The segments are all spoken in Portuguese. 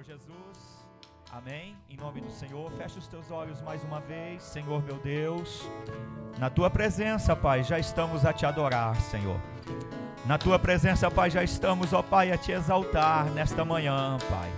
Senhor Jesus. Amém? Em nome do Senhor, feche os teus olhos mais uma vez. Senhor meu Deus, na tua presença, Pai, já estamos a te adorar, Senhor. Na tua presença, Pai, já estamos, ó Pai, a te exaltar nesta manhã, Pai.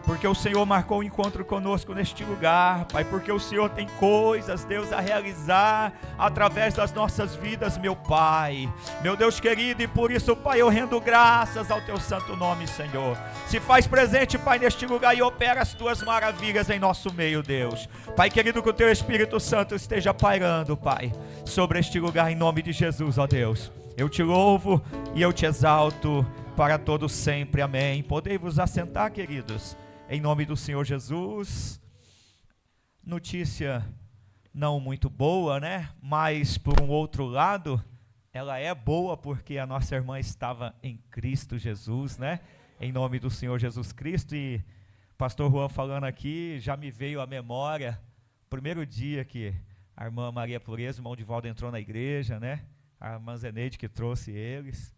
Porque o Senhor marcou um encontro conosco neste lugar, Pai, porque o Senhor tem coisas, Deus, a realizar através das nossas vidas, meu Pai, meu Deus querido, e por isso, Pai, eu rendo graças ao teu santo nome, Senhor. Se faz presente, Pai, neste lugar e opera as tuas maravilhas em nosso meio, Deus. Pai querido, que o teu Espírito Santo esteja pairando, Pai, sobre este lugar em nome de Jesus, ó Deus. Eu te louvo e eu te exalto para todos sempre, amém. Podei vos assentar, queridos. Em nome do Senhor Jesus. Notícia não muito boa, né? Mas por um outro lado, ela é boa porque a nossa irmã estava em Cristo Jesus, né? Em nome do Senhor Jesus Cristo. E pastor Juan falando aqui, já me veio à memória, primeiro dia que a irmã Maria Pureza, o irmão Divaldo entrou na igreja, né? A irmã Zeneide que trouxe eles.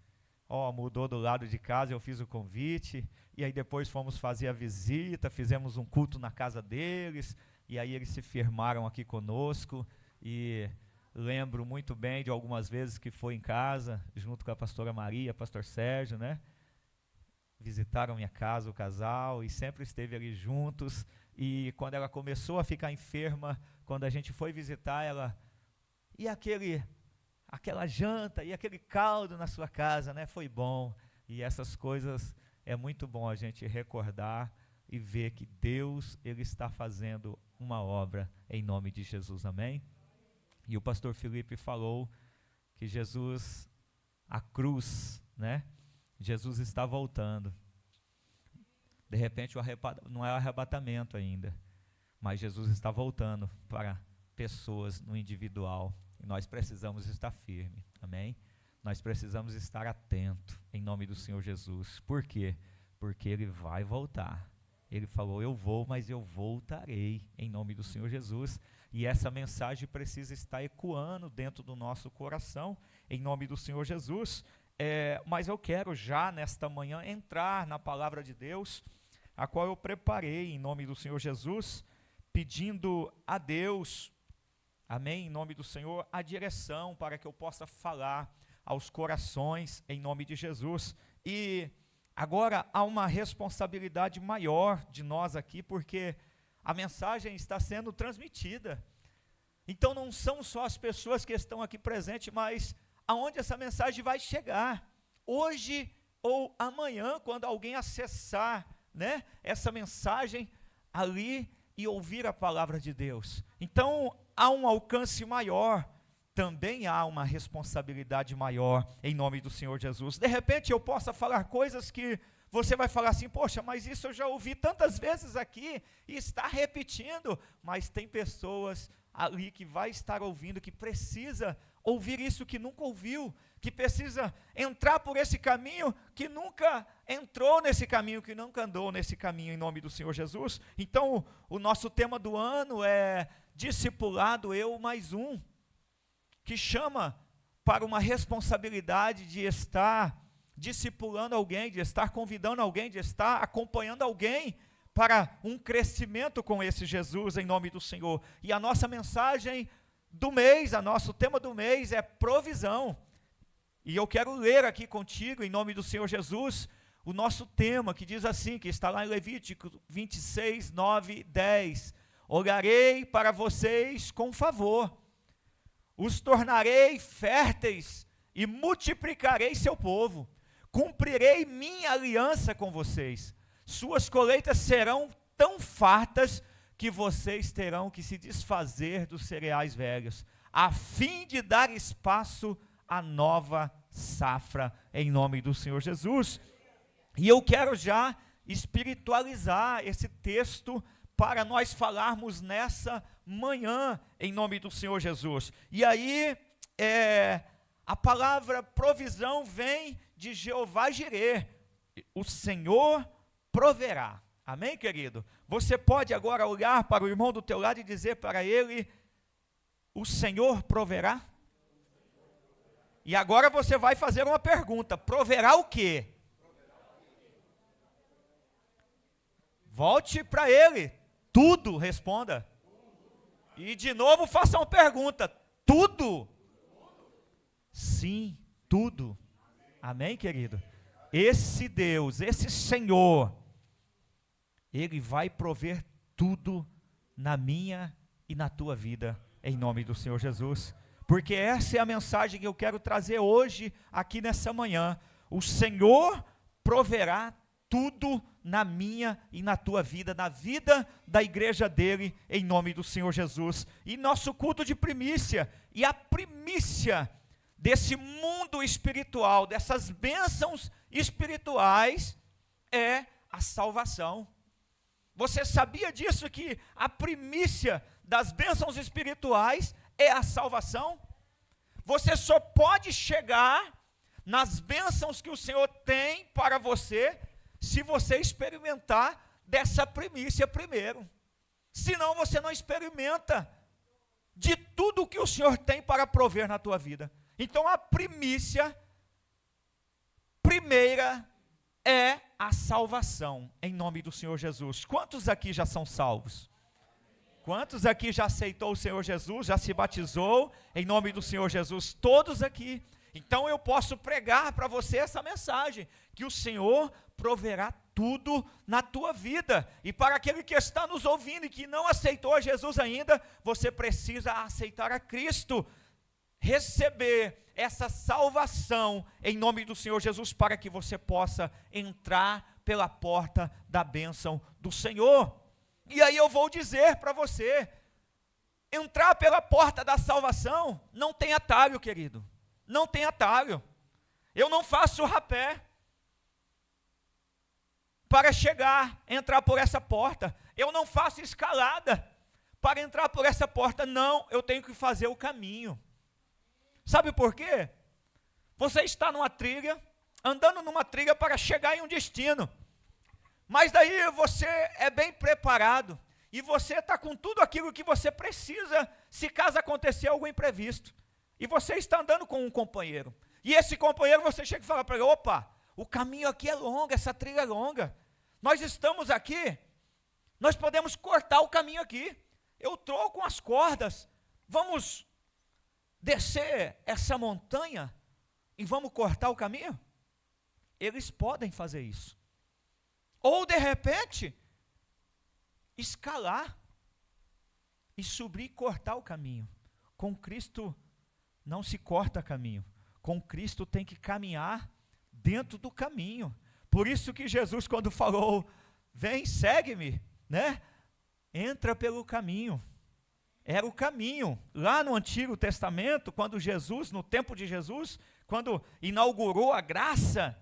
Mudou do lado de casa, eu fiz o convite, e aí depois fomos fazer a visita, fizemos um culto na casa deles, e aí eles se firmaram aqui conosco, e lembro muito bem de algumas vezes que foi em casa, junto com a pastora Maria, pastor Sérgio, né? Visitaram minha casa, o casal, e sempre esteve ali juntos, e quando ela começou a ficar enferma, quando a gente foi visitar ela, e aquela janta e aquele caldo na sua casa, né? Foi bom. E essas coisas é muito bom a gente recordar e ver que Deus, Ele está fazendo uma obra em nome de Jesus, amém? E o pastor Felipe falou que Jesus, a cruz, né? Jesus está voltando. De repente não é o arrebatamento ainda, mas Jesus está voltando para pessoas no individual. E nós precisamos estar firmes, amém? Nós precisamos estar atentos, em nome do Senhor Jesus. Por quê? Porque Ele vai voltar. Ele falou, eu vou, mas eu voltarei, em nome do Senhor Jesus. E essa mensagem precisa estar ecoando dentro do nosso coração, em nome do Senhor Jesus. Mas eu quero já, nesta manhã, entrar na palavra de Deus, a qual eu preparei, em nome do Senhor Jesus, pedindo a Deus, amém, em nome do Senhor, a direção para que eu possa falar aos corações em nome de Jesus. E agora há uma responsabilidade maior de nós aqui, porque a mensagem está sendo transmitida. Então não são só as pessoas que estão aqui presentes, mas aonde essa mensagem vai chegar, hoje ou amanhã, quando alguém acessar, né, essa mensagem ali e ouvir a palavra de Deus. Então há um alcance maior, também há uma responsabilidade maior em nome do Senhor Jesus. De repente eu possa falar coisas que você vai falar assim, poxa, mas isso eu já ouvi tantas vezes aqui e está repetindo, mas tem pessoas ali que vai estar ouvindo, que precisa ouvir isso que nunca ouviu, que precisa entrar por esse caminho, que nunca entrou nesse caminho, que nunca andou nesse caminho em nome do Senhor Jesus. Então o nosso tema do ano é discipulado eu mais um, que chama para uma responsabilidade de estar discipulando alguém, de estar convidando alguém, de estar acompanhando alguém para um crescimento com esse Jesus em nome do Senhor. E a nossa mensagem do mês, nosso tema do mês é provisão. E eu quero ler aqui contigo em nome do Senhor Jesus o nosso tema, que diz assim, que está lá em Levítico 26, 9, 10. Olharei para vocês com favor, os tornarei férteis e multiplicarei seu povo, cumprirei minha aliança com vocês, suas colheitas serão tão fartas que vocês terão que se desfazer dos cereais velhos, a fim de dar espaço à nova safra, em nome do Senhor Jesus. E eu quero já espiritualizar esse texto para nós falarmos nessa manhã, em nome do Senhor Jesus. E aí, a palavra provisão vem de Jeová Jireh, o Senhor proverá. Amém, querido? Você pode agora olhar para o irmão do teu lado e dizer para ele, o Senhor proverá? E agora você vai fazer uma pergunta, proverá o quê? Volte para ele. Tudo, responda. E de novo faça uma pergunta. Tudo? Sim, tudo. Amém, querido? Esse Deus, esse Senhor, Ele vai prover tudo na minha e na tua vida, em nome do Senhor Jesus. Porque essa é a mensagem que eu quero trazer hoje, aqui nessa manhã. O Senhor proverá tudo na minha e na tua vida, na vida da igreja dele, em nome do Senhor Jesus. E nosso culto de primícia, e a primícia desse mundo espiritual, dessas bênçãos espirituais, é a salvação. Você sabia disso, que a primícia das bênçãos espirituais é a salvação? Você só pode chegar nas bênçãos que o Senhor tem para você, se você experimentar dessa primícia primeiro. Senão você não experimenta de tudo que o Senhor tem para prover na tua vida. Então a primícia primeira é a salvação, em nome do Senhor Jesus. Quantos aqui já são salvos? Quantos aqui já aceitou o Senhor Jesus, já se batizou em nome do Senhor Jesus? Todos aqui. Então eu posso pregar para você essa mensagem, que o Senhor proverá tudo na tua vida. E para aquele que está nos ouvindo e que não aceitou a Jesus ainda, você precisa aceitar a Cristo, receber essa salvação em nome do Senhor Jesus, para que você possa entrar pela porta da bênção do Senhor. E aí eu vou dizer para você, entrar pela porta da salvação não tem atalho, querido. Não tem atalho. Eu não faço rapé para entrar por essa porta. Eu não faço escalada para entrar por essa porta. Não, eu tenho que fazer o caminho. Sabe por quê? Você está numa trilha, andando numa trilha para chegar em um destino. Mas daí você é bem preparado e você está com tudo aquilo que você precisa, se caso acontecer algum imprevisto. E você está andando com um companheiro. E esse companheiro, você chega e fala para ele: opa, o caminho aqui é longo, essa trilha é longa. Nós estamos aqui, nós podemos cortar o caminho aqui. Eu estou com as cordas, vamos descer essa montanha e vamos cortar o caminho? Eles podem fazer isso. Ou de repente, escalar e subir e cortar o caminho. Com Cristo não se corta caminho. Com Cristo tem que caminhar dentro do caminho. Por isso que Jesus, quando falou, vem, segue-me, né? Entra pelo caminho. Era o caminho. Lá no Antigo Testamento, quando Jesus, no tempo de Jesus, quando inaugurou a graça,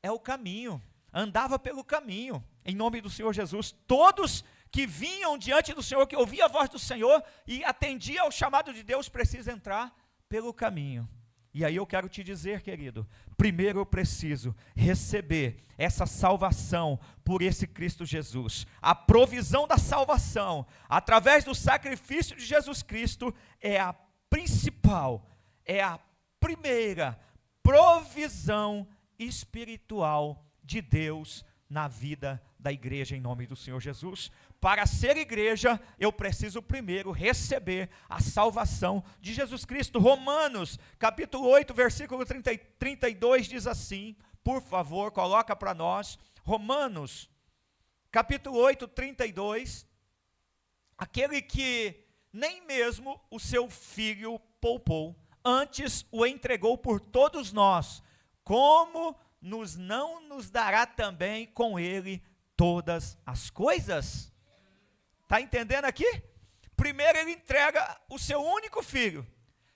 é o caminho. Andava pelo caminho, em nome do Senhor Jesus. Todos que vinham diante do Senhor, que ouviam a voz do Senhor e atendiam ao chamado de Deus, precisam entrar pelo caminho. E aí eu quero te dizer, querido, primeiro eu preciso receber essa salvação por esse Cristo Jesus. A provisão da salvação, através do sacrifício de Jesus Cristo, é a principal, é a primeira provisão espiritual de Deus na vida da igreja, em nome do Senhor Jesus. Para ser igreja, eu preciso primeiro receber a salvação de Jesus Cristo. Romanos, capítulo 8, versículo 32, diz assim, por favor, coloca para nós, Romanos, capítulo 8, 32, aquele que nem mesmo o seu filho poupou, antes o entregou por todos nós, como não nos dará também com ele todas as coisas? Está entendendo aqui? Primeiro ele entrega o seu único filho.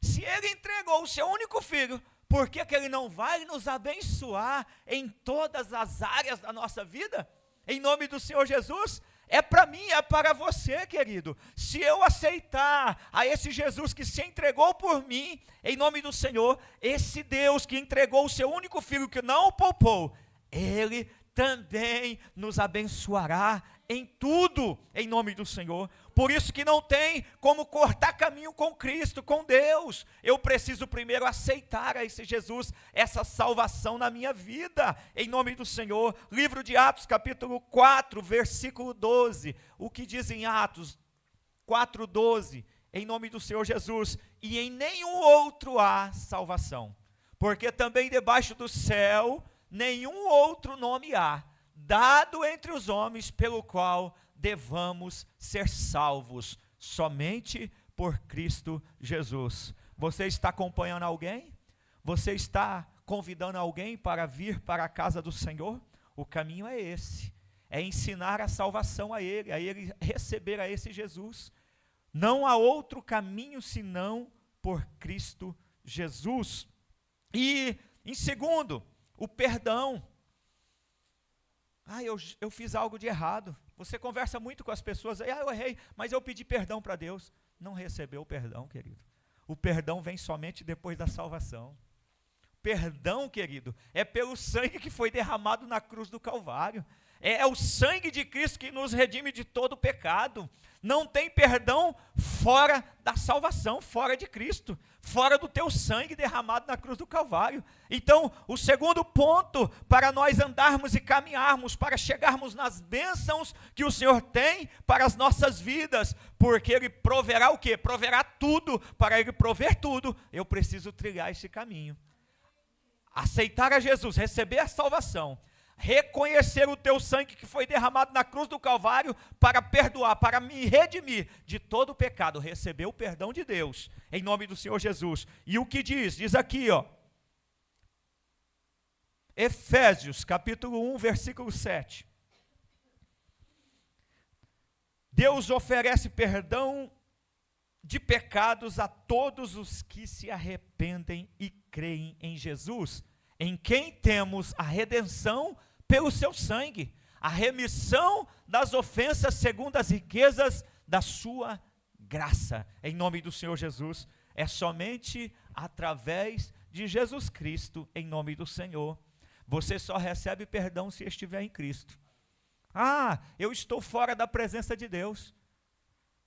Se ele entregou o seu único filho, por que ele não vai nos abençoar em todas as áreas da nossa vida? Em nome do Senhor Jesus? É para mim, é para você, querido. Se eu aceitar a esse Jesus que se entregou por mim, em nome do Senhor, esse Deus que entregou o seu único filho, que não o poupou, Ele também nos abençoará em tudo, em nome do Senhor. Por isso que não tem como cortar caminho com Cristo, com Deus. Eu preciso primeiro aceitar a esse Jesus, essa salvação na minha vida, em nome do Senhor. Livro de Atos, capítulo 4, versículo 12. O que diz em Atos 4:12? Em nome do Senhor Jesus. E em nenhum outro há salvação, porque também debaixo do céu nenhum outro nome há, dado entre os homens, pelo qual devamos ser salvos, somente por Cristo Jesus. Você está acompanhando alguém? Você está convidando alguém para vir para a casa do Senhor? O caminho é esse, é ensinar a salvação a ele receber a esse Jesus. Não há outro caminho senão por Cristo Jesus. E em segundo, o perdão. Eu fiz algo de errado. Você conversa muito com as pessoas, eu errei, mas eu pedi perdão para Deus. Não recebeu o perdão, querido. O perdão vem somente depois da salvação. Perdão, querido, é pelo sangue que foi derramado na cruz do Calvário. É o sangue de Cristo que nos redime de todo pecado. Não tem perdão fora da salvação, fora de Cristo, fora do teu sangue derramado na cruz do Calvário. Então, o segundo ponto para nós andarmos e caminharmos, para chegarmos nas bênçãos que o Senhor tem para as nossas vidas, porque Ele proverá o quê? Proverá tudo. Para Ele prover tudo, eu preciso trilhar esse caminho. Aceitar a Jesus, receber a salvação, reconhecer o teu sangue que foi derramado na cruz do Calvário para perdoar, para me redimir de todo o pecado, receber o perdão de Deus, em nome do Senhor Jesus. E o que diz? Diz aqui, Efésios, capítulo 1, versículo 7. Deus oferece perdão de pecados a todos os que se arrependem e creem em Jesus, em quem temos a redenção pelo seu sangue, a remissão das ofensas segundo as riquezas da sua graça. Em nome do Senhor Jesus, é somente através de Jesus Cristo, em nome do Senhor. Você só recebe perdão se estiver em Cristo. Eu estou fora da presença de Deus.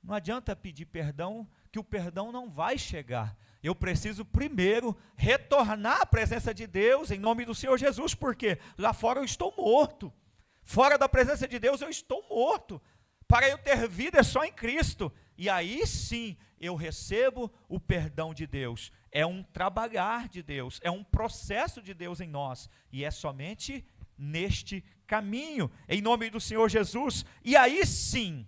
Não adianta pedir perdão, que o perdão não vai chegar. Eu preciso primeiro retornar à presença de Deus, em nome do Senhor Jesus, porque lá fora eu estou morto. Fora da presença de Deus eu estou morto. Para eu ter vida é só em Cristo. E aí sim eu recebo o perdão de Deus. É um trabalhar de Deus, é um processo de Deus em nós. E é somente neste caminho, em nome do Senhor Jesus. E aí sim,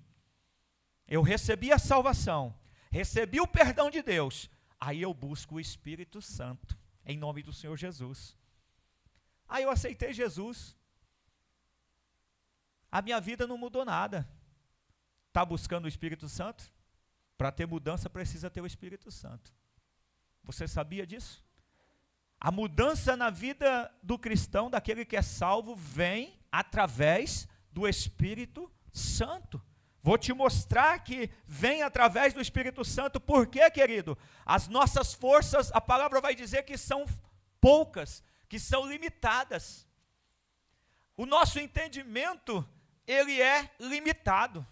eu recebi a salvação, recebi o perdão de Deus. Aí eu busco o Espírito Santo, em nome do Senhor Jesus. Aí eu aceitei Jesus. A minha vida não mudou nada. Está buscando o Espírito Santo? Para ter mudança precisa ter o Espírito Santo. Você sabia disso? A mudança na vida do cristão, daquele que é salvo, vem através do Espírito Santo. Vou te mostrar que vem através do Espírito Santo. Por quê, querido? As nossas forças, a palavra vai dizer que são poucas, que são limitadas. O nosso entendimento, ele é limitado.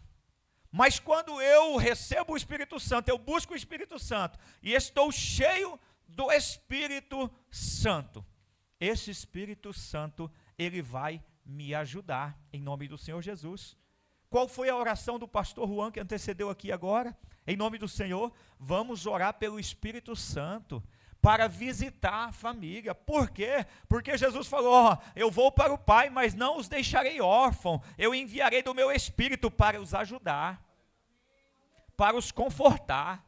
Mas quando eu recebo o Espírito Santo, eu busco o Espírito Santo e estou cheio do Espírito Santo, esse Espírito Santo, ele vai me ajudar, em nome do Senhor Jesus. Qual foi a oração do pastor Juan que antecedeu aqui agora? Em nome do Senhor, vamos orar pelo Espírito Santo para visitar a família. Por quê? Porque Jesus falou, eu vou para o Pai, mas não os deixarei órfãos. Eu enviarei do meu Espírito para os ajudar, para os confortar,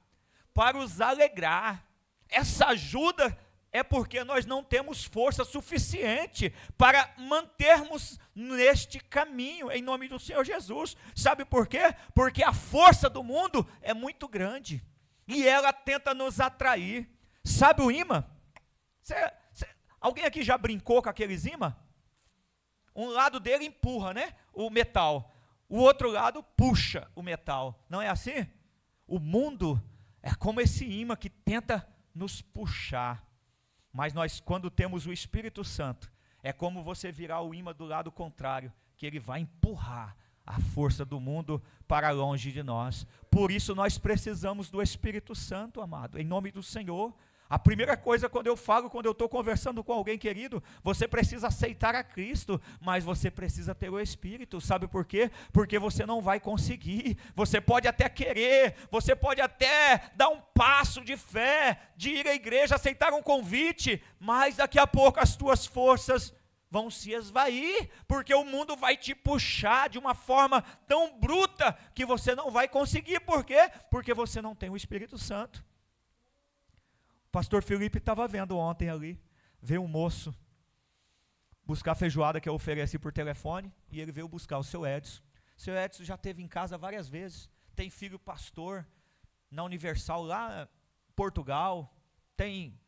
para os alegrar. Essa ajuda é porque nós não temos força suficiente para mantermos neste caminho, em nome do Senhor Jesus. Sabe por quê? Porque a força do mundo é muito grande e ela tenta nos atrair. Sabe o imã? Alguém aqui já brincou com aqueles imãs? Um lado dele empurra, né, o metal, o outro lado puxa o metal. Não é assim? O mundo é como esse imã que tenta nos puxar. Mas nós, quando temos o Espírito Santo, é como você virar o ímã do lado contrário, que ele vai empurrar a força do mundo para longe de nós. Por isso nós precisamos do Espírito Santo, amado, em nome do Senhor. A primeira coisa, quando eu estou conversando com alguém querido, você precisa aceitar a Cristo, mas você precisa ter o Espírito. Sabe por quê? Porque você não vai conseguir. Você pode até querer, você pode até dar um passo de fé, de ir à igreja, aceitar um convite, mas daqui a pouco as tuas forças vão se esvair, porque o mundo vai te puxar de uma forma tão bruta que você não vai conseguir. Por quê? Porque você não tem o Espírito Santo. O pastor Felipe estava vendo ontem ali, veio um moço buscar a feijoada que eu ofereci por telefone, e ele veio buscar o seu Edson. O seu Edson já esteve em casa várias vezes, tem filho pastor na Universal lá em Portugal, tem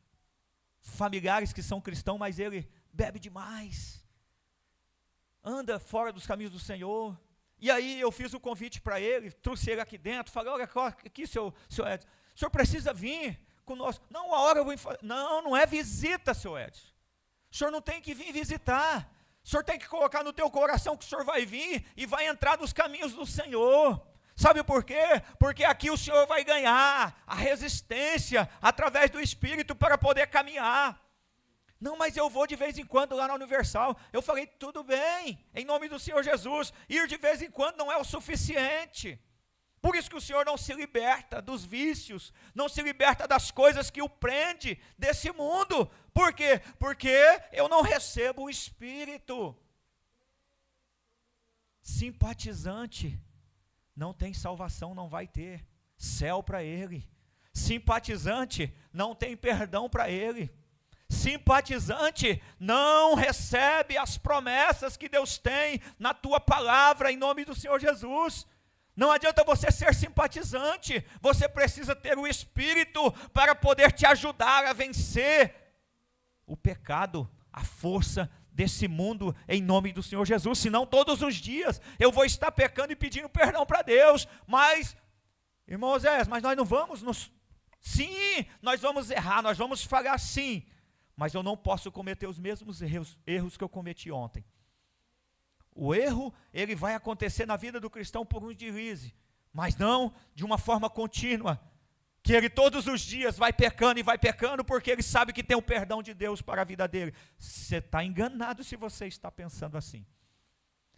familiares que são cristãos, mas ele bebe demais, anda fora dos caminhos do Senhor. E aí eu fiz o convite para ele, trouxe ele aqui dentro, falei: olha aqui, seu Edson, o senhor precisa vir conosco. Não, a hora eu vou... Não é visita, seu Edson. O senhor não tem que vir visitar. O senhor tem que colocar no teu coração que o senhor vai vir e vai entrar nos caminhos do Senhor. Sabe por quê? Porque aqui o senhor vai ganhar a resistência através do Espírito para poder caminhar. Não, mas eu vou de vez em quando lá na Universal. Eu falei: tudo bem, em nome do Senhor Jesus. Ir de vez em quando não é o suficiente. Por isso que o Senhor não se liberta dos vícios, não se liberta das coisas que o prende desse mundo. Por quê? Porque eu não recebo o Espírito. Simpatizante não tem salvação, não vai ter céu para ele. Simpatizante não tem perdão para ele. Simpatizante não recebe as promessas que Deus tem na tua palavra, em nome do Senhor Jesus. Não adianta você ser simpatizante, você precisa ter o Espírito para poder te ajudar a vencer o pecado, a força desse mundo, em nome do Senhor Jesus. Senão todos os dias eu vou estar pecando e pedindo perdão para Deus. Mas, irmão Osés, mas nós não vamos Sim, nós vamos errar, nós vamos falhar sim, mas eu não posso cometer os mesmos erros que eu cometi ontem. O erro, ele vai acontecer na vida do cristão por um deslize, mas não de uma forma contínua, que ele todos os dias vai pecando, porque ele sabe que tem o perdão de Deus para a vida dele. Você está enganado se você está pensando assim.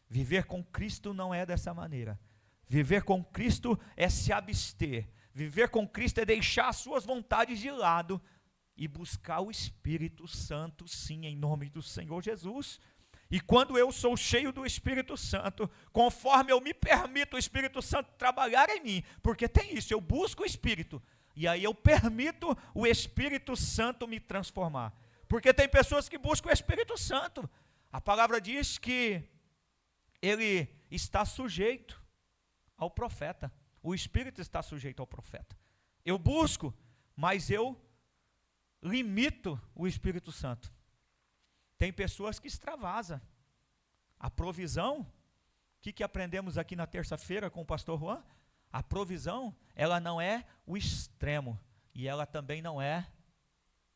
Viver com Cristo não é dessa maneira. Viver com Cristo é se abster. Viver com Cristo é deixar as suas vontades de lado e buscar o Espírito Santo, sim, em nome do Senhor Jesus. E quando eu sou cheio do Espírito Santo, conforme eu me permito o Espírito Santo trabalhar em mim, porque tem isso, eu busco o Espírito, e aí eu permito o Espírito Santo me transformar. Porque tem pessoas que buscam o Espírito Santo. A palavra diz que ele está sujeito ao profeta. O Espírito está sujeito ao profeta. Eu busco, mas eu limito o Espírito Santo. Tem pessoas que extravasam a provisão. O que aprendemos aqui na terça-feira com o pastor Juan? A provisão, ela não é o extremo, e ela também não é,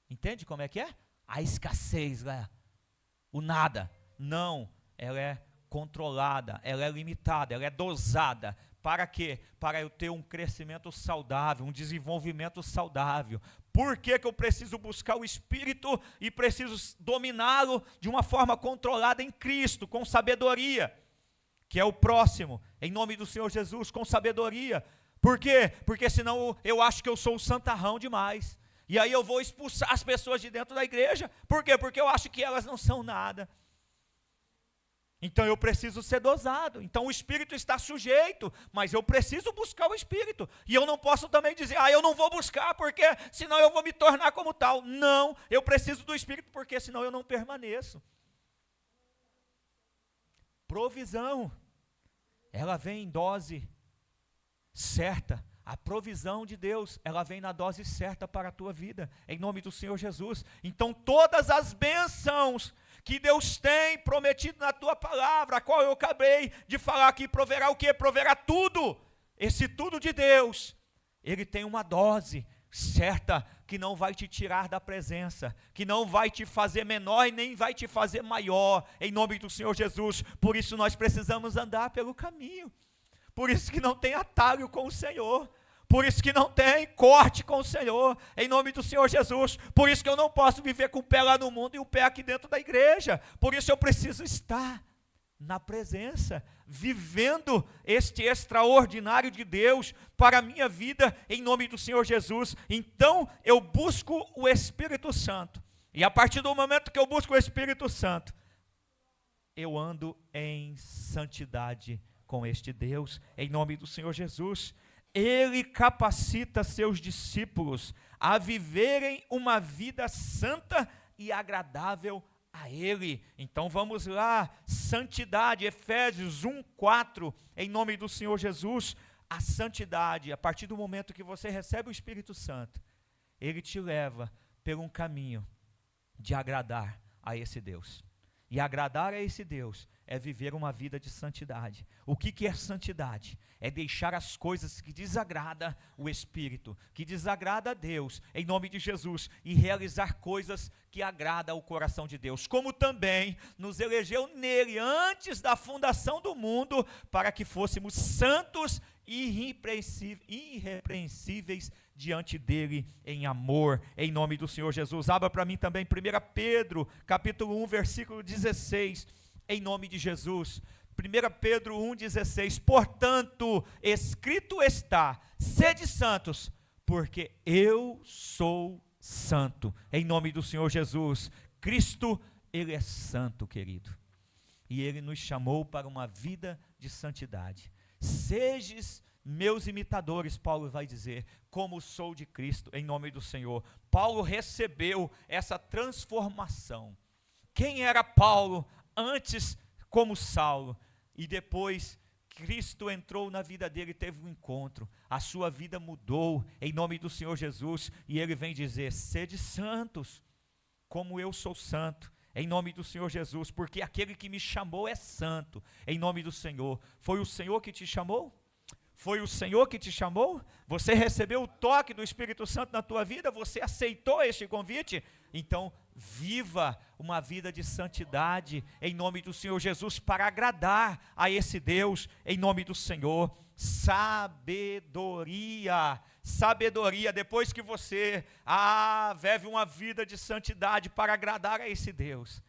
entende como é que é? A escassez, né? O nada. Não, ela é controlada, ela é limitada, ela é dosada. Para quê? Para eu ter um crescimento saudável, um desenvolvimento saudável. Por que eu preciso buscar o Espírito e preciso dominá-lo de uma forma controlada em Cristo, com sabedoria, que é o próximo, em nome do Senhor Jesus, com sabedoria. Por quê? Porque senão eu acho que eu sou um santarrão demais, e aí eu vou expulsar as pessoas de dentro da igreja. Por quê? Porque eu acho que elas não são nada. Então eu preciso ser dosado. Então o Espírito está sujeito, mas eu preciso buscar o Espírito. E eu não posso também dizer: eu não vou buscar, porque senão eu vou me tornar como tal. Não, eu preciso do Espírito, porque senão eu não permaneço. Provisão, ela vem em dose certa. A provisão de Deus, ela vem na dose certa para a tua vida, em nome do Senhor Jesus. Então todas as bênçãos que Deus tem prometido na tua palavra, a qual eu acabei de falar aqui, proverá o quê? Proverá tudo. Esse tudo de Deus, ele tem uma dose certa que não vai te tirar da presença, que não vai te fazer menor e nem vai te fazer maior, em nome do Senhor Jesus. Por isso nós precisamos andar pelo caminho, por isso que não tem atalho com o Senhor, por isso que não tem corte com o Senhor, em nome do Senhor Jesus. Por isso que eu não posso viver com o pé lá no mundo e o pé aqui dentro da igreja. Por isso eu preciso estar na presença, vivendo este extraordinário de Deus para a minha vida, em nome do Senhor Jesus. Então eu busco o Espírito Santo, e a partir do momento que eu busco o Espírito Santo, eu ando em santidade com este Deus, em nome do Senhor Jesus. Ele capacita seus discípulos a viverem uma vida santa e agradável a Ele. Então vamos lá, santidade, Efésios 1:4, em nome do Senhor Jesus. A santidade, a partir do momento que você recebe o Espírito Santo, Ele te leva por um caminho de agradar a esse Deus. E agradar a esse Deus é viver uma vida de santidade. O que é santidade? É deixar as coisas que desagradam o Espírito, que desagrada a Deus, em nome de Jesus, e realizar coisas que agradam o coração de Deus, como também nos elegeu nele antes da fundação do mundo, para que fôssemos santos e irrepreensíveis diante dele em amor, em nome do Senhor Jesus. Abra para mim também 1 Pedro, capítulo 1, versículo 16, em nome de Jesus. 1 Pedro 1,16, portanto, escrito está, sede santos, porque eu sou santo, em nome do Senhor Jesus. Cristo, Ele é santo, querido, e Ele nos chamou para uma vida de santidade. Sedes meus imitadores, Paulo vai dizer, como sou de Cristo, em nome do Senhor. Paulo recebeu essa transformação. Quem era Paulo antes como Saulo? E depois Cristo entrou na vida dele e teve um encontro. A sua vida mudou, em nome do Senhor Jesus. E ele vem dizer, sede santos, como eu sou santo, em nome do Senhor Jesus, porque aquele que me chamou é santo, em nome do Senhor. Foi o Senhor que te chamou? Foi o Senhor que te chamou? Você recebeu o toque do Espírito Santo na tua vida? Você aceitou este convite? Então, viva uma vida de santidade, em nome do Senhor Jesus, para agradar a esse Deus, em nome do Senhor. Sabedoria, sabedoria, depois que você vive uma vida de santidade para agradar a esse Deus,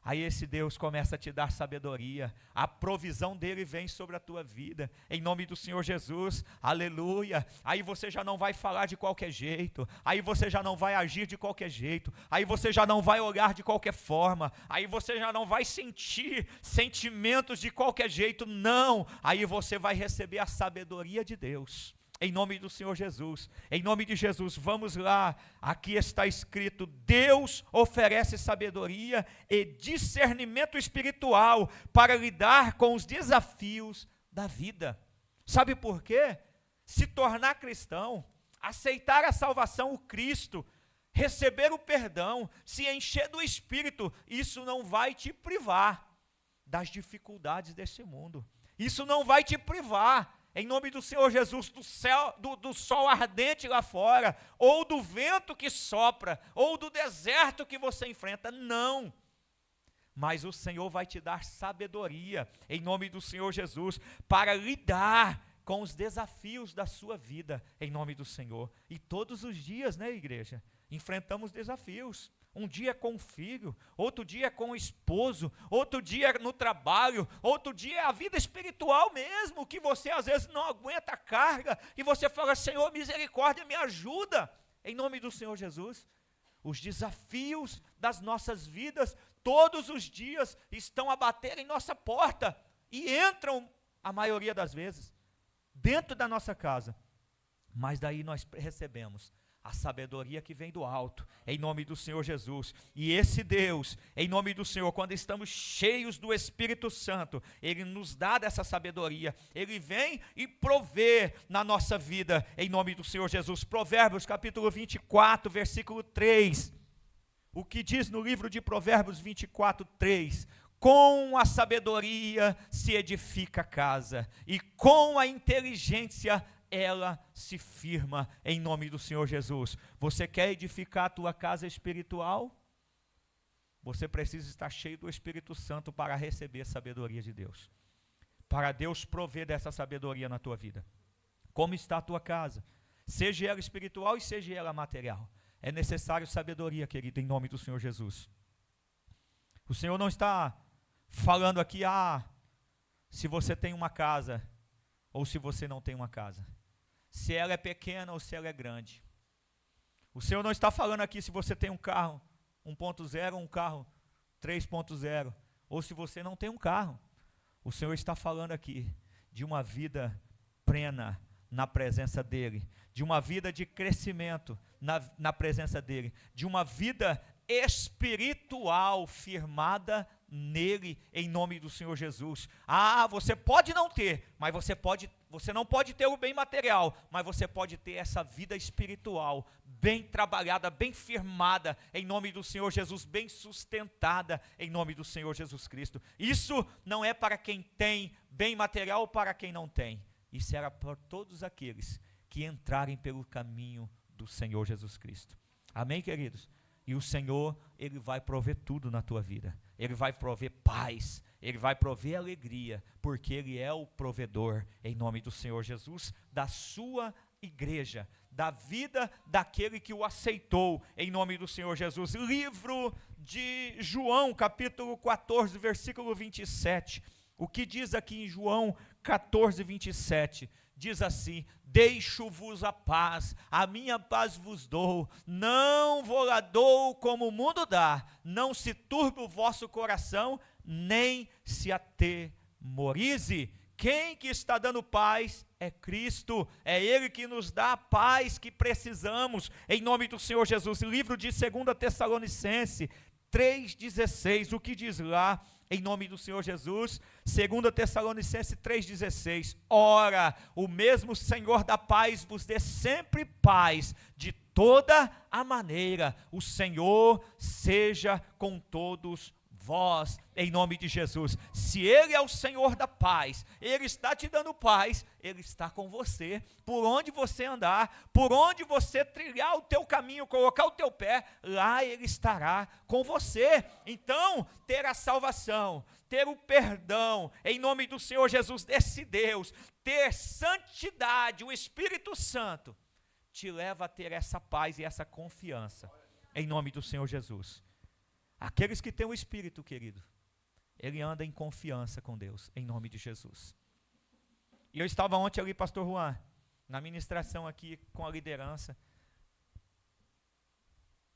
aí esse Deus começa a te dar sabedoria, a provisão dele vem sobre a tua vida, em nome do Senhor Jesus, aleluia. Aí você já não vai falar de qualquer jeito, aí você já não vai agir de qualquer jeito, aí você já não vai olhar de qualquer forma, aí você já não vai sentir sentimentos de qualquer jeito, não, aí você vai receber a sabedoria de Deus. Em nome do Senhor Jesus, em nome de Jesus, vamos lá, aqui está escrito, Deus oferece sabedoria e discernimento espiritual para lidar com os desafios da vida. Sabe por quê? Se tornar cristão, aceitar a salvação, o Cristo, receber o perdão, se encher do Espírito, isso não vai te privar das dificuldades desse mundo, isso não vai te privar, em nome do Senhor Jesus, do sol ardente lá fora, ou do vento que sopra, ou do deserto que você enfrenta, não. Mas o Senhor vai te dar sabedoria, em nome do Senhor Jesus, para lidar com os desafios da sua vida, em nome do Senhor. E todos os dias, né, igreja, enfrentamos desafios. Um dia com o filho, outro dia com o esposo, outro dia no trabalho, outro dia é a vida espiritual mesmo, que você às vezes não aguenta a carga, e você fala, Senhor, misericórdia, me ajuda, em nome do Senhor Jesus. Os desafios das nossas vidas, todos os dias, estão a bater em nossa porta, e entram, a maioria das vezes, dentro da nossa casa, mas daí nós recebemos a sabedoria que vem do alto, em nome do Senhor Jesus. E esse Deus, em nome do Senhor, quando estamos cheios do Espírito Santo, Ele nos dá dessa sabedoria, Ele vem e provê na nossa vida, em nome do Senhor Jesus. Provérbios capítulo 24, versículo 3, o que diz no livro de Provérbios 24, 3, com a sabedoria se edifica a casa, e com a inteligência ela se firma em nome do Senhor Jesus. Você quer edificar a tua casa espiritual? Você precisa estar cheio do Espírito Santo para receber a sabedoria de Deus. Para Deus prover dessa sabedoria na tua vida. Como está a tua casa? Seja ela espiritual e seja ela material. É necessário sabedoria, querido, em nome do Senhor Jesus. O Senhor não está falando aqui, se você tem uma casa ou se você não tem uma casa. Se ela é pequena ou se ela é grande. O Senhor não está falando aqui se você tem um carro 1.0 ou um carro 3.0, ou se você não tem um carro. O Senhor está falando aqui de uma vida plena na presença dEle, de uma vida de crescimento na presença dEle, de uma vida espiritual firmada nele, em nome do Senhor Jesus. Você pode não ter, mas você não pode ter o bem material, mas você pode ter essa vida espiritual, bem trabalhada, bem firmada, em nome do Senhor Jesus, bem sustentada, em nome do Senhor Jesus Cristo. Isso não é para quem tem bem material ou para quem não tem. Isso era para todos aqueles que entrarem pelo caminho do Senhor Jesus Cristo. Amém, queridos? E o Senhor, Ele vai prover tudo na tua vida. Ele vai prover paz, Ele vai prover alegria, porque Ele é o provedor, em nome do Senhor Jesus, da sua igreja, da vida daquele que o aceitou, em nome do Senhor Jesus. Livro de João, capítulo 14, versículo 27. O que diz aqui em João 14, 27? Diz assim: deixo-vos a paz, a minha paz vos dou, não vou lá dou como o mundo dá, não se turbe o vosso coração, nem se atemorize. Quem que está dando paz é Cristo, é Ele que nos dá a paz que precisamos, em nome do Senhor Jesus. Livro de 2 Tessalonicenses 3,16, o que diz lá? Em nome do Senhor Jesus, 2 Tessalonicenses 3,16, ora, o mesmo Senhor da paz vos dê sempre paz, de toda a maneira, o Senhor seja com todos vós, em nome de Jesus. Se Ele é o Senhor da paz, Ele está te dando paz, Ele está com você, por onde você andar, por onde você trilhar o teu caminho, colocar o teu pé, lá Ele estará com você. Então, ter a salvação, ter o perdão, em nome do Senhor Jesus, desse Deus, ter santidade, o Espírito Santo, te leva a ter essa paz e essa confiança, em nome do Senhor Jesus. Aqueles que têm o Espírito, querido, ele anda em confiança com Deus, em nome de Jesus. E eu estava ontem ali, pastor Juan, na ministração aqui com a liderança.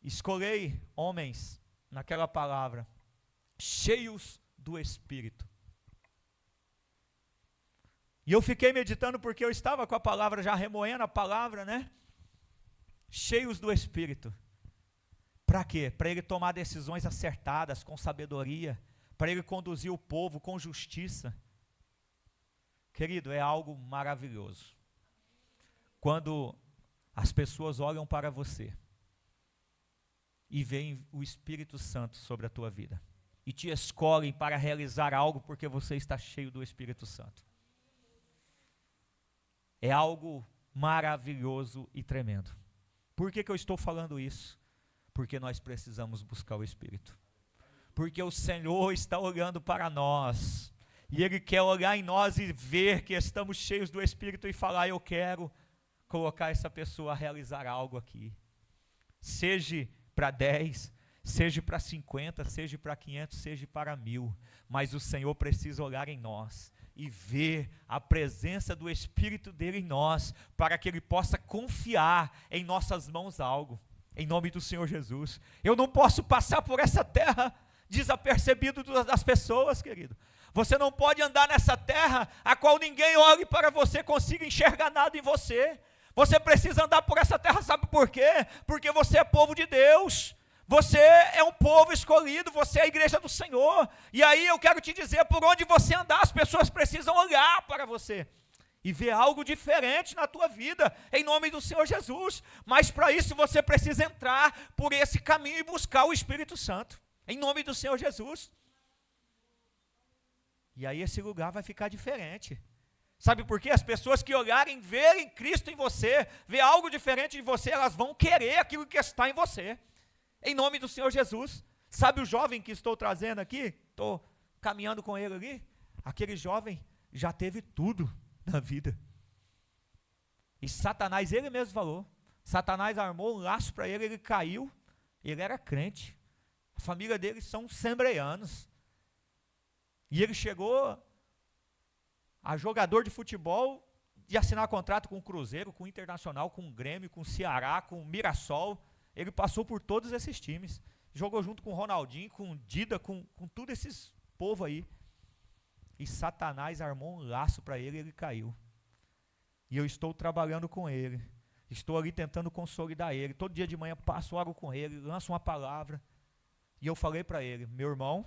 Escolhi homens, naquela palavra, cheios do Espírito. E eu fiquei meditando porque eu estava com a palavra, já remoendo a palavra, né? Cheios do Espírito. Para quê? Para ele tomar decisões acertadas, com sabedoria, para ele conduzir o povo com justiça. Querido, é algo maravilhoso. Quando as pessoas olham para você e veem o Espírito Santo sobre a tua vida, e te escolhem para realizar algo porque você está cheio do Espírito Santo. É algo maravilhoso e tremendo. Por que eu estou falando isso? Porque nós precisamos buscar o Espírito. Porque o Senhor está olhando para nós. E Ele quer olhar em nós e ver que estamos cheios do Espírito e falar: eu quero colocar essa pessoa a realizar algo aqui. Seja para 10, seja para 50, seja para 500, seja para 1000. Mas o Senhor precisa olhar em nós e ver a presença do Espírito dEle em nós, para que Ele possa confiar em nossas mãos algo. Em nome do Senhor Jesus. Eu não posso passar por essa terra desapercebido das pessoas, querido. Você não pode andar nessa terra a qual ninguém olhe para você, consiga enxergar nada em você. Você precisa andar por essa terra, sabe por quê? Porque você é povo de Deus. Você é um povo escolhido, você é a igreja do Senhor. E aí eu quero te dizer, por onde você andar, as pessoas precisam olhar para você e ver algo diferente na tua vida, em nome do Senhor Jesus. Mas para isso você precisa entrar por esse caminho e buscar o Espírito Santo, em nome do Senhor Jesus. E aí esse lugar vai ficar diferente. Sabe por quê? As pessoas que olharem, verem Cristo em você, ver algo diferente em você, elas vão querer aquilo que está em você. Em nome do Senhor Jesus. Sabe o jovem que estou trazendo aqui? Estou caminhando com ele ali. Aquele jovem já teve tudo na vida. E Satanás, ele mesmo falou, Satanás armou um laço para ele, ele caiu, ele era crente. A família dele são sembreanos. E ele chegou a jogador de futebol, de assinar contrato com o Cruzeiro, com o Internacional, com o Grêmio, com o Ceará, com o Mirassol. Ele passou por todos esses times. Jogou junto com o Ronaldinho, com o Dida, com tudo esses povo aí. E Satanás armou um laço para ele e ele caiu. E eu estou trabalhando com ele. Estou ali tentando consolidar ele. Todo dia de manhã passo algo com ele, lanço uma palavra. E eu falei para ele, meu irmão,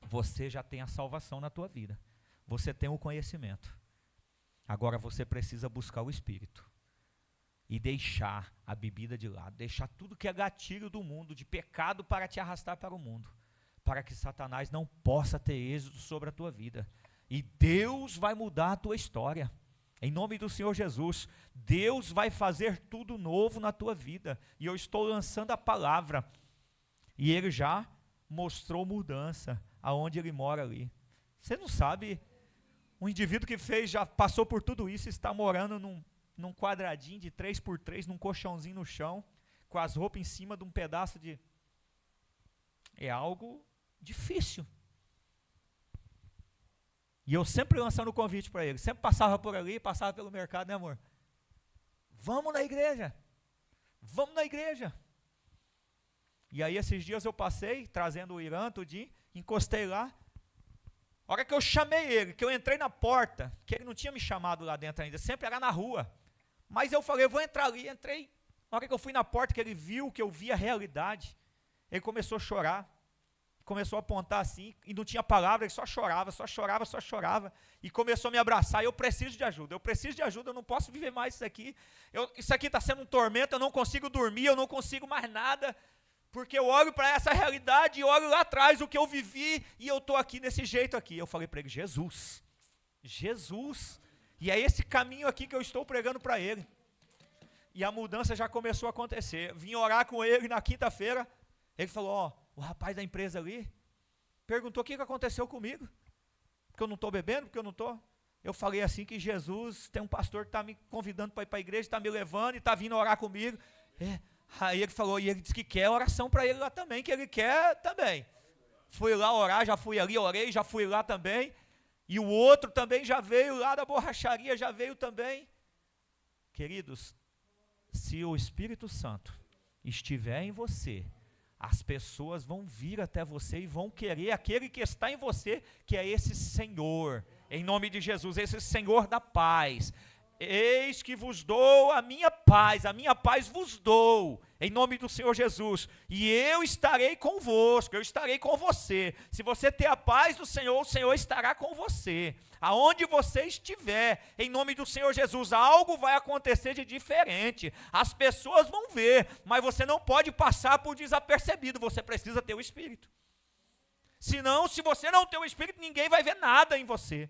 você já tem a salvação na tua vida. Você tem o conhecimento. Agora você precisa buscar o Espírito. E deixar a bebida de lado. Deixar tudo que é gatilho do mundo, de pecado, para te arrastar para o mundo. Para que Satanás não possa ter êxito sobre a tua vida. E Deus vai mudar a tua história. Em nome do Senhor Jesus. Deus vai fazer tudo novo na tua vida. E eu estou lançando a palavra. E Ele já mostrou mudança aonde Ele mora ali. Você não sabe... Um indivíduo que já passou por tudo isso, está morando num quadradinho de 3x3, num colchãozinho no chão, com as roupas em cima de um pedaço de... É algo difícil. E eu sempre lançando o convite para ele, sempre passava por ali, passava pelo mercado, né amor? Vamos na igreja, vamos na igreja. E aí esses dias eu passei, trazendo o Irã, tudinho, encostei lá. A hora que eu chamei ele, que eu entrei na porta, que ele não tinha me chamado lá dentro ainda, sempre era na rua. Mas eu falei, eu vou entrar ali, entrei. Na hora que eu fui na porta, que ele viu, que eu vi a realidade, ele começou a chorar, começou a apontar assim, e não tinha palavra, ele só chorava, só chorava, só chorava, e começou a me abraçar, eu preciso de ajuda, eu não posso viver mais isso aqui, isso aqui está sendo um tormento, eu não consigo dormir, eu não consigo mais nada, porque eu olho para essa realidade e olho lá atrás o que eu vivi e eu estou aqui desse jeito aqui. Eu falei para ele, Jesus, e é esse caminho aqui que eu estou pregando para ele. E a mudança já começou a acontecer. Vim orar com ele na quinta-feira, ele falou, o rapaz da empresa ali perguntou o que aconteceu comigo, porque eu não estou bebendo, porque eu não estou. Eu falei assim que Jesus, tem um pastor que está me convidando para ir para a igreja, está me levando e está vindo orar comigo. Aí ele falou, e ele disse que quer oração para ele lá também, que ele quer também. Fui lá orar, já fui ali, orei, já fui lá também. E o outro também já veio lá da borracharia, já veio também. Queridos, se o Espírito Santo estiver em você, as pessoas vão vir até você e vão querer aquele que está em você, que é esse Senhor, em nome de Jesus, esse Senhor da paz. Eis que vos dou a minha paz vos dou, em nome do Senhor Jesus, e eu estarei convosco, eu estarei com você. Se você ter a paz do Senhor, o Senhor estará com você, aonde você estiver, em nome do Senhor Jesus, algo vai acontecer de diferente, as pessoas vão ver, mas você não pode passar por desapercebido, você precisa ter o Espírito, senão, se você não ter o Espírito, ninguém vai ver nada em você.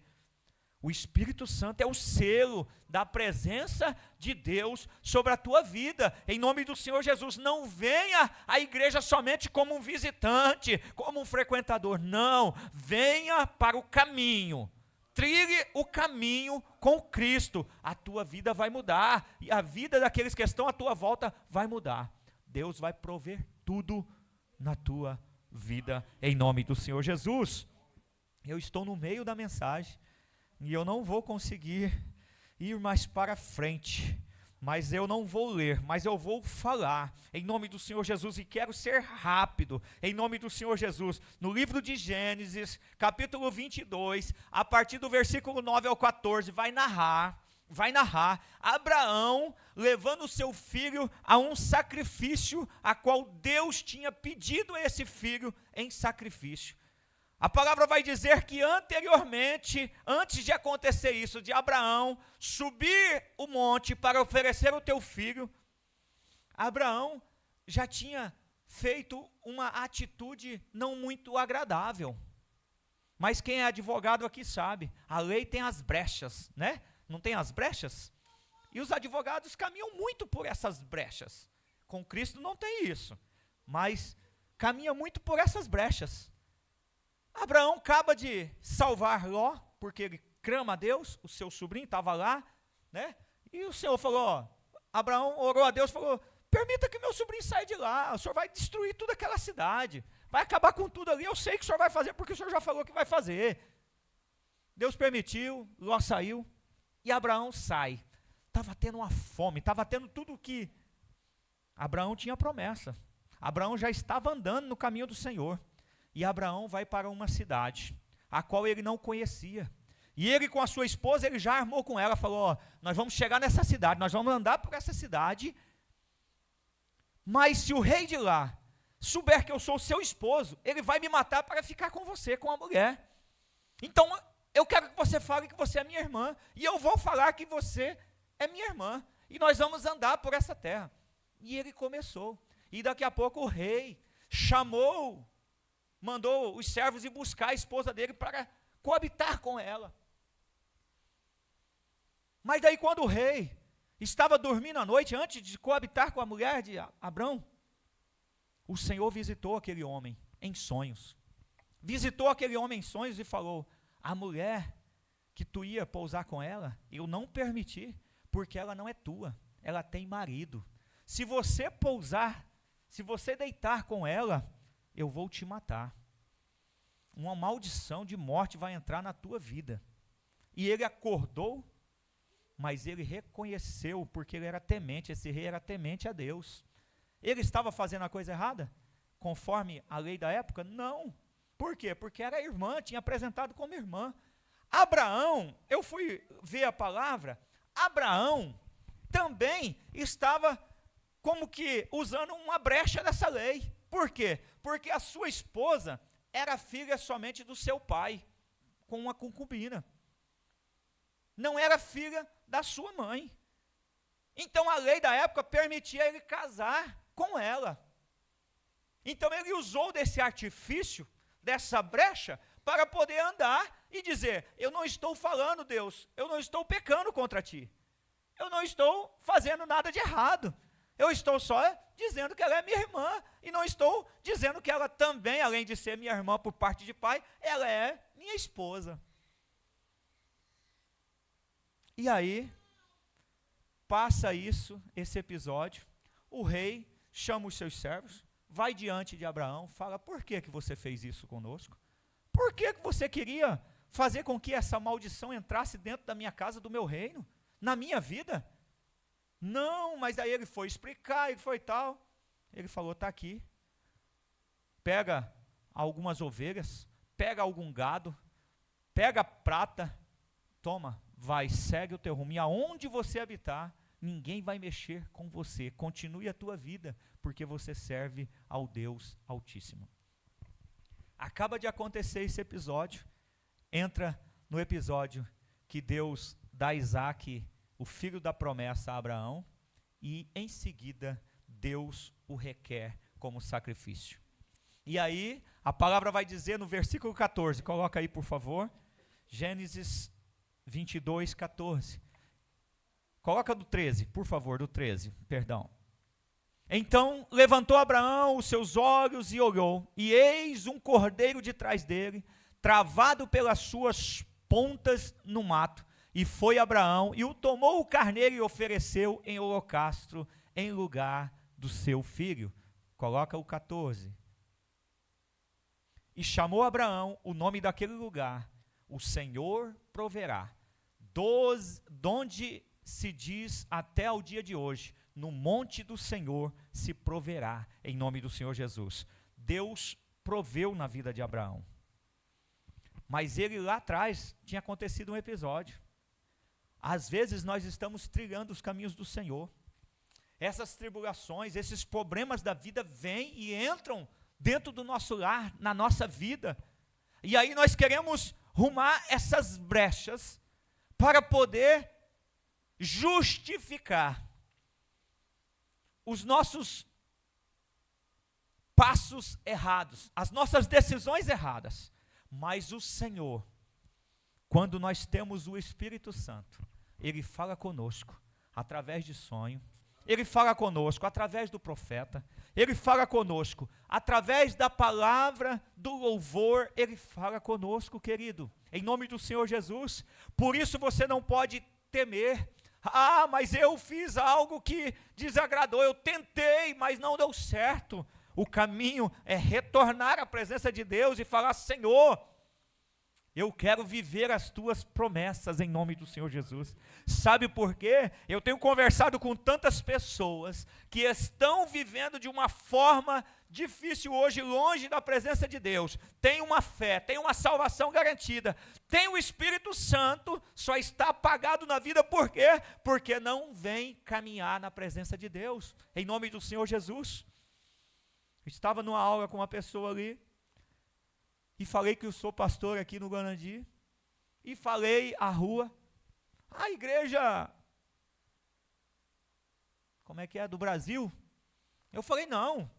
O Espírito Santo é o selo da presença de Deus sobre a tua vida. Em nome do Senhor Jesus, não venha à igreja somente como um visitante, como um frequentador. Não, venha para o caminho. Trilhe o caminho com Cristo. A tua vida vai mudar e a vida daqueles que estão à tua volta vai mudar. Deus vai prover tudo na tua vida, em nome do Senhor Jesus. Eu estou no meio da mensagem. E eu não vou conseguir ir mais para frente, mas eu não vou ler, mas eu vou falar, em nome do Senhor Jesus, e quero ser rápido, em nome do Senhor Jesus, no livro de Gênesis, capítulo 22, a partir do versículo 9 ao 14, vai narrar, Abraão levando o seu filho a um sacrifício, a qual Deus tinha pedido a esse filho em sacrifício. A palavra vai dizer que anteriormente, antes de acontecer isso, de Abraão subir o monte para oferecer o teu filho, Abraão já tinha feito uma atitude não muito agradável. Mas quem é advogado aqui sabe, a lei tem as brechas, né? Não tem as brechas? E os advogados caminham muito por essas brechas. Com Cristo não tem isso, mas caminha muito por essas brechas. Abraão acaba de salvar Ló, porque ele clama a Deus, o seu sobrinho estava lá, né? E o Senhor falou, ó, Abraão orou a Deus e falou, permita que meu sobrinho saia de lá, o Senhor vai destruir toda aquela cidade, vai acabar com tudo ali, eu sei que o Senhor vai fazer, porque o Senhor já falou que vai fazer. Deus permitiu, Ló saiu, e Abraão sai. Estava tendo uma fome, estava tendo tudo o que Abraão tinha promessa. Abraão já estava andando no caminho do Senhor. E Abraão vai para uma cidade, a qual ele não conhecia. E ele com a sua esposa, ele já armou com ela, falou, ó, nós vamos chegar nessa cidade, nós vamos andar por essa cidade, mas se o rei de lá souber que eu sou seu esposo, ele vai me matar para ficar com você, com a mulher. Então, eu quero que você fale que você é minha irmã, e eu vou falar que você é minha irmã, e nós vamos andar por essa terra. E ele começou, e daqui a pouco o rei mandou os servos ir buscar a esposa dele para coabitar com ela. Mas daí quando o rei estava dormindo à noite, antes de coabitar com a mulher de Abrão, o Senhor visitou aquele homem em sonhos. Visitou aquele homem em sonhos e falou, a mulher que tu ia pousar com ela, eu não permiti, porque ela não é tua, ela tem marido. Se você pousar, se você deitar com ela, eu vou te matar. Uma maldição de morte vai entrar na tua vida. E ele acordou, mas ele reconheceu, porque ele era temente, esse rei era temente a Deus. Ele estava fazendo a coisa errada? Conforme a lei da época? Não. Por quê? Porque era irmã, tinha apresentado como irmã. Abraão, eu fui ver a palavra, Abraão também estava como que usando uma brecha dessa lei. Por quê? Porque a sua esposa era filha somente do seu pai, com uma concubina. Não era filha da sua mãe. Então a lei da época permitia ele casar com ela. Então ele usou desse artifício, dessa brecha, para poder andar e dizer, eu não estou falando, Deus, eu não estou pecando contra ti. Eu não estou fazendo nada de errado. Eu estou só dizendo que ela é minha irmã, e não estou dizendo que ela também, além de ser minha irmã por parte de pai, ela é minha esposa. E aí, passa esse episódio, o rei chama os seus servos, vai diante de Abraão, fala, por que você fez isso conosco? Por que você queria fazer com que essa maldição entrasse dentro da minha casa, do meu reino, na minha vida? Não, mas aí ele foi explicar, ele foi tal. Ele falou, está aqui, pega algumas ovelhas, pega algum gado, pega prata, toma, vai, segue o teu rumo, e aonde você habitar, ninguém vai mexer com você, continue a tua vida, porque você serve ao Deus Altíssimo. Acaba de acontecer esse episódio, entra no episódio que Deus dá Isaque, o filho da promessa, a Abraão, e em seguida Deus o requer como sacrifício. E aí a palavra vai dizer no versículo 14, coloca aí por favor, Gênesis 22, 14. Coloca do 13, por favor, do 13, perdão. Então levantou Abraão os seus olhos e olhou, e eis um cordeiro de trás dele, travado pelas suas pontas no mato. E foi Abraão, e o tomou o carneiro e ofereceu em holocausto, em lugar do seu filho. Coloca o 14. E chamou Abraão o nome daquele lugar, o Senhor proverá, donde se diz até ao dia de hoje, no monte do Senhor se proverá, em nome do Senhor Jesus. Deus proveu na vida de Abraão. Mas ele lá atrás tinha acontecido um episódio. Às vezes nós estamos trilhando os caminhos do Senhor. Essas tribulações, esses problemas da vida vêm e entram dentro do nosso lar, na nossa vida. E aí nós queremos rumar essas brechas para poder justificar os nossos passos errados, as nossas decisões erradas, Mas o Senhor, quando nós temos o Espírito Santo, Ele fala conosco através de sonho, Ele fala conosco através do profeta, Ele fala conosco através da palavra do louvor, Ele fala conosco, querido, em nome do Senhor Jesus. Por isso você não pode temer. Ah, mas eu fiz algo que desagradou, eu tentei, mas não deu certo. O caminho é retornar à presença de Deus e falar: Senhor, eu quero viver as tuas promessas em nome do Senhor Jesus. Sabe por quê? Eu tenho conversado com tantas pessoas que estão vivendo de uma forma difícil hoje, longe da presença de Deus. Tem uma fé, tem uma salvação garantida, tem o Espírito Santo, só está apagado na vida. Por quê? Porque não vem caminhar na presença de Deus, em nome do Senhor Jesus. Estava numa aula com uma pessoa ali, e falei que eu sou pastor aqui no Guarandi, e falei a rua, a igreja, como é que é, do Brasil? Eu falei, não.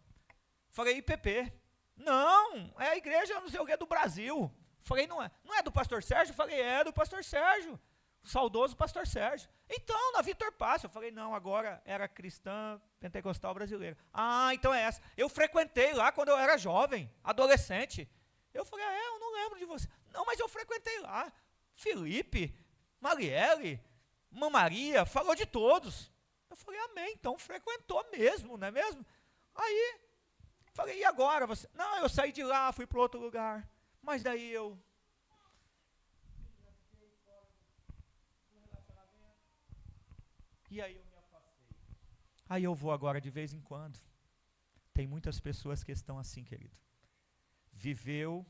Falei IPP. Não, é a igreja não sei o que, do Brasil. Falei, não é do pastor Sérgio? Falei, é do pastor Sérgio, o saudoso pastor Sérgio. Então, na Vitor Passo. Eu falei, não, agora era cristã pentecostal brasileira. Ah, então é essa. Eu frequentei lá quando eu era jovem, adolescente. Eu falei, eu não lembro de você. Não, mas eu frequentei lá. Felipe, Marielle, Maria, falou de todos. Eu falei, amém, então frequentou mesmo, não é mesmo? Aí, falei, e agora você? Não, eu saí de lá, fui para outro lugar. Mas daí eu... E aí eu me afastei. Aí eu vou agora de vez em quando. Tem muitas pessoas que estão assim, querido. Viveu,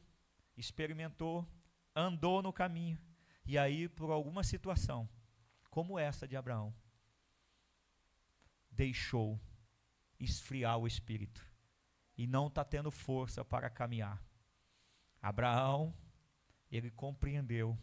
experimentou, andou no caminho, e aí por alguma situação, como essa de Abraão, deixou esfriar o espírito, e não está tendo força para caminhar. Abraão, ele compreendeu,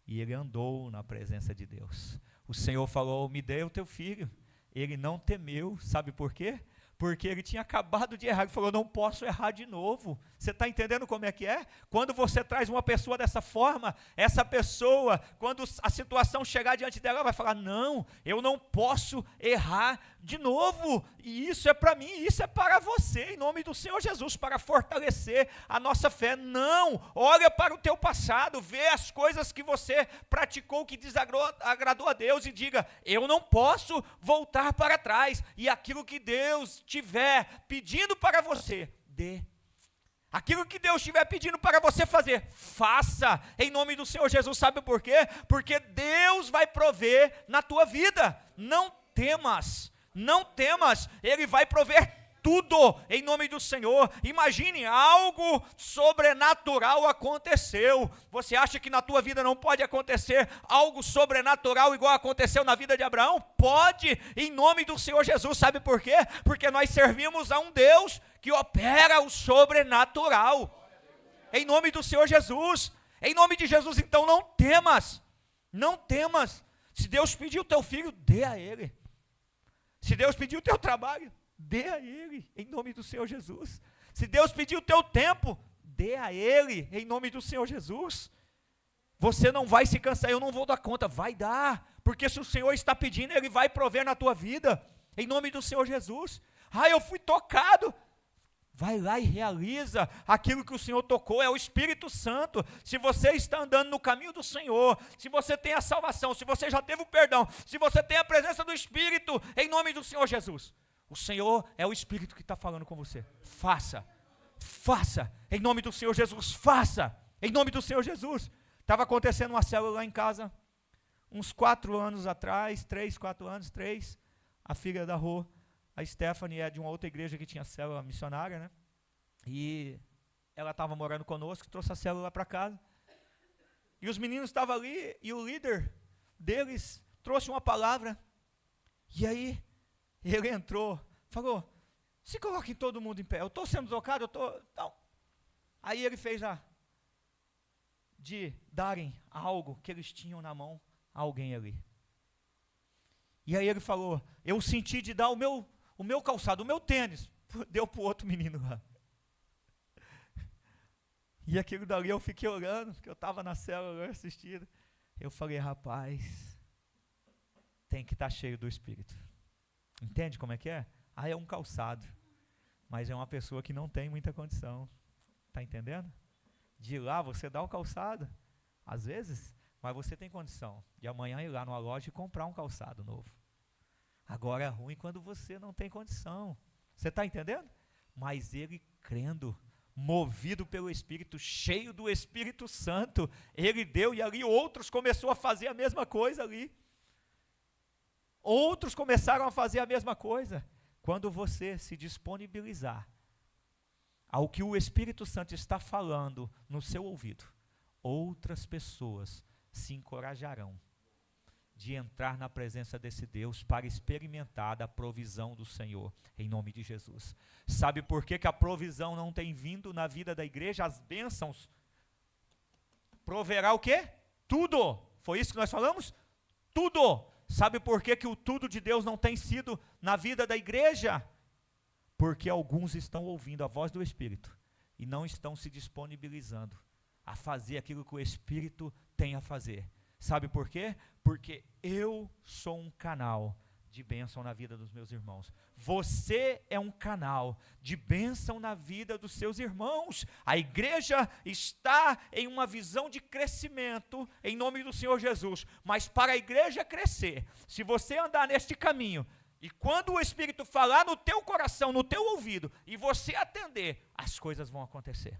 e ele andou na presença de Deus. O Senhor falou, me dê o teu filho. Ele não temeu, sabe por quê? Porque ele tinha acabado de errar, ele falou, não posso errar de novo. Você está entendendo como é que é? Quando você traz uma pessoa dessa forma, essa pessoa, quando a situação chegar diante dela, ela vai falar, não, eu não posso errar de novo. E isso é para mim, isso é para você, em nome do Senhor Jesus, para fortalecer a nossa fé. Não, olha para o teu passado, vê as coisas que você praticou, que desagradou a Deus, e diga, eu não posso voltar para trás. E aquilo que Deus estiver pedindo para você, dê. Aquilo que Deus estiver pedindo para você fazer, faça, em nome do Senhor Jesus. Sabe por quê? Porque Deus vai prover na tua vida. Não temas, não temas, Ele vai prover tudo, em nome do Senhor. Imagine, algo sobrenatural aconteceu. Você acha que na tua vida não pode acontecer algo sobrenatural igual aconteceu na vida de Abraão? Pode, em nome do Senhor Jesus. Sabe por quê? Porque nós servimos a um Deus que opera o sobrenatural, em nome do Senhor Jesus. Em nome de Jesus, então não temas, não temas. Se Deus pediu o teu filho, dê a ele. Se Deus pediu o teu trabalho, dê a Ele, em nome do Senhor Jesus. Se Deus pediu o teu tempo, dê a Ele, em nome do Senhor Jesus. Você não vai se cansar, eu não vou dar conta, vai dar, porque se o Senhor está pedindo, Ele vai prover na tua vida, em nome do Senhor Jesus. Eu fui tocado. Vai lá e realiza aquilo que o Senhor tocou, é o Espírito Santo. Se você está andando no caminho do Senhor, se você tem a salvação, se você já teve o perdão, se você tem a presença do Espírito, em nome do Senhor Jesus, o Senhor é o Espírito que está falando com você. Faça, em nome do Senhor Jesus, faça, em nome do Senhor Jesus. Estava acontecendo uma célula lá em casa, uns 4 anos atrás, 3, 4 anos, 3, a filha da Rô, a Stephanie, é de uma outra igreja que tinha célula missionária, né? E ela estava morando conosco, trouxe a célula para casa, e os meninos estavam ali, e o líder deles trouxe uma palavra, e aí, ele entrou, falou, se coloquem todo mundo em pé, eu estou sendo tocado, não. Aí ele fez de darem algo que eles tinham na mão a alguém ali. E aí ele falou, eu senti de dar o meu calçado, o meu tênis, deu para o outro menino lá. E aquilo dali eu fiquei orando, porque eu estava na célula assistindo. Eu falei, rapaz, tem que estar cheio do Espírito. Entende como é que é? É um calçado, mas é uma pessoa que não tem muita condição. Está entendendo? De ir lá, você dá o calçado, às vezes, mas você tem condição de amanhã ir lá numa loja e comprar um calçado novo. Agora é ruim quando você não tem condição. Você está entendendo? Mas ele crendo, movido pelo Espírito, cheio do Espírito Santo, ele deu, e ali outros começaram a fazer a mesma coisa ali. Outros começaram a fazer a mesma coisa. Quando você se disponibilizar ao que o Espírito Santo está falando no seu ouvido, outras pessoas se encorajarão de entrar na presença desse Deus para experimentar da provisão do Senhor, em nome de Jesus. Sabe por que a provisão não tem vindo na vida da igreja? As bênçãos proverá o quê? Tudo. Foi isso que nós falamos? Tudo. Sabe por que o tudo de Deus não tem sido na vida da igreja? Porque alguns estão ouvindo a voz do Espírito e não estão se disponibilizando a fazer aquilo que o Espírito tem a fazer. Sabe por quê? Porque eu sou um canal de bênção na vida dos meus irmãos. Você é um canal de bênção na vida dos seus irmãos. A igreja está em uma visão de crescimento em nome do Senhor Jesus. Mas para a igreja crescer, se você andar neste caminho, e quando o Espírito falar no teu coração, no teu ouvido, e você atender, as coisas vão acontecer.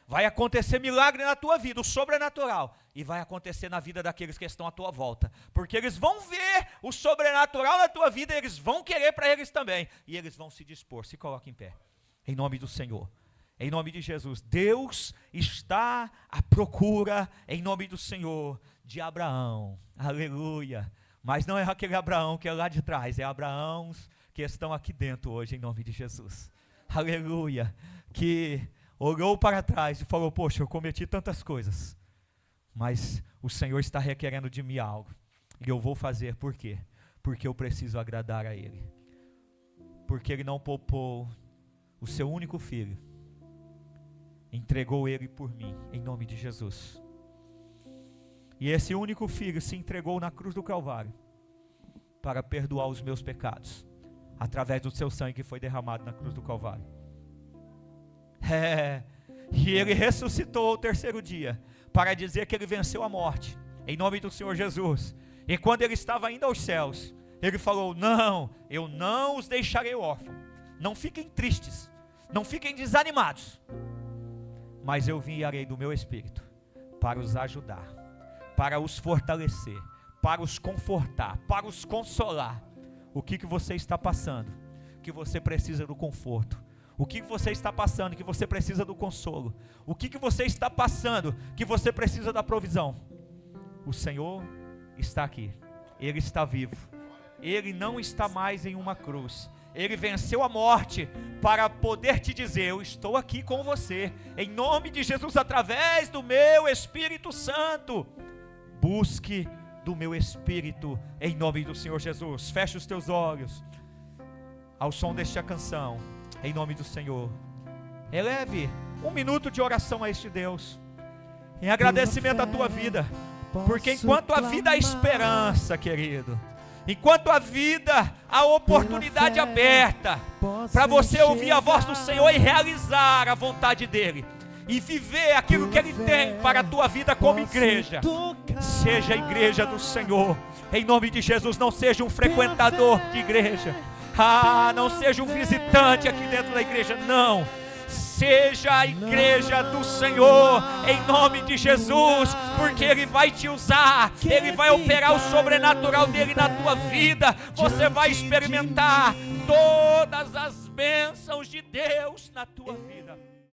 Vai acontecer milagre na tua vida, o sobrenatural, e vai acontecer na vida daqueles que estão à tua volta, porque eles vão ver o sobrenatural na tua vida, e eles vão querer para eles também, e eles vão se dispor. Se coloque em pé, em nome do Senhor, em nome de Jesus. Deus está à procura, em nome do Senhor, de Abraão, aleluia, mas não é aquele Abraão que é lá de trás, é Abraãos que estão aqui dentro hoje, em nome de Jesus, aleluia, que olhou para trás e falou, poxa, eu cometi tantas coisas, mas o Senhor está requerendo de mim algo, e eu vou fazer. Por quê? Porque eu preciso agradar a Ele, porque Ele não poupou o seu único filho, entregou Ele por mim, em nome de Jesus, e esse único filho se entregou na cruz do Calvário, para perdoar os meus pecados, através do seu sangue que foi derramado na cruz do Calvário. E ele ressuscitou ao terceiro dia, para dizer que ele venceu a morte, em nome do Senhor Jesus. E quando ele estava indo aos céus, ele falou, não, eu não os deixarei órfãos, não fiquem tristes, não fiquem desanimados, mas eu enviarei do meu Espírito, para os ajudar, para os fortalecer, para os confortar, para os consolar. O que você está passando, que você precisa do conforto? O que você está passando, que você precisa do consolo? O que você está passando, que você precisa da provisão? O Senhor está aqui, Ele está vivo, Ele não está mais em uma cruz, Ele venceu a morte, para poder te dizer, eu estou aqui com você, em nome de Jesus, através do meu Espírito Santo. Busque do meu Espírito, em nome do Senhor Jesus. Feche os teus olhos, ao som desta canção, em nome do Senhor. Eleve 1 minuto de oração a este Deus, em agradecimento à tua vida, porque enquanto a vida há esperança, querido, enquanto a vida há oportunidade aberta para você ouvir a voz do Senhor e realizar a vontade dEle, e viver aquilo que Ele tem para a tua vida como igreja. Seja a igreja do Senhor, em nome de Jesus. Não seja um frequentador de igreja, não seja um visitante aqui dentro da igreja, não. Seja a igreja do Senhor, em nome de Jesus, porque Ele vai te usar, Ele vai operar o sobrenatural dEle na tua vida. Você vai experimentar todas as bênçãos de Deus na tua vida.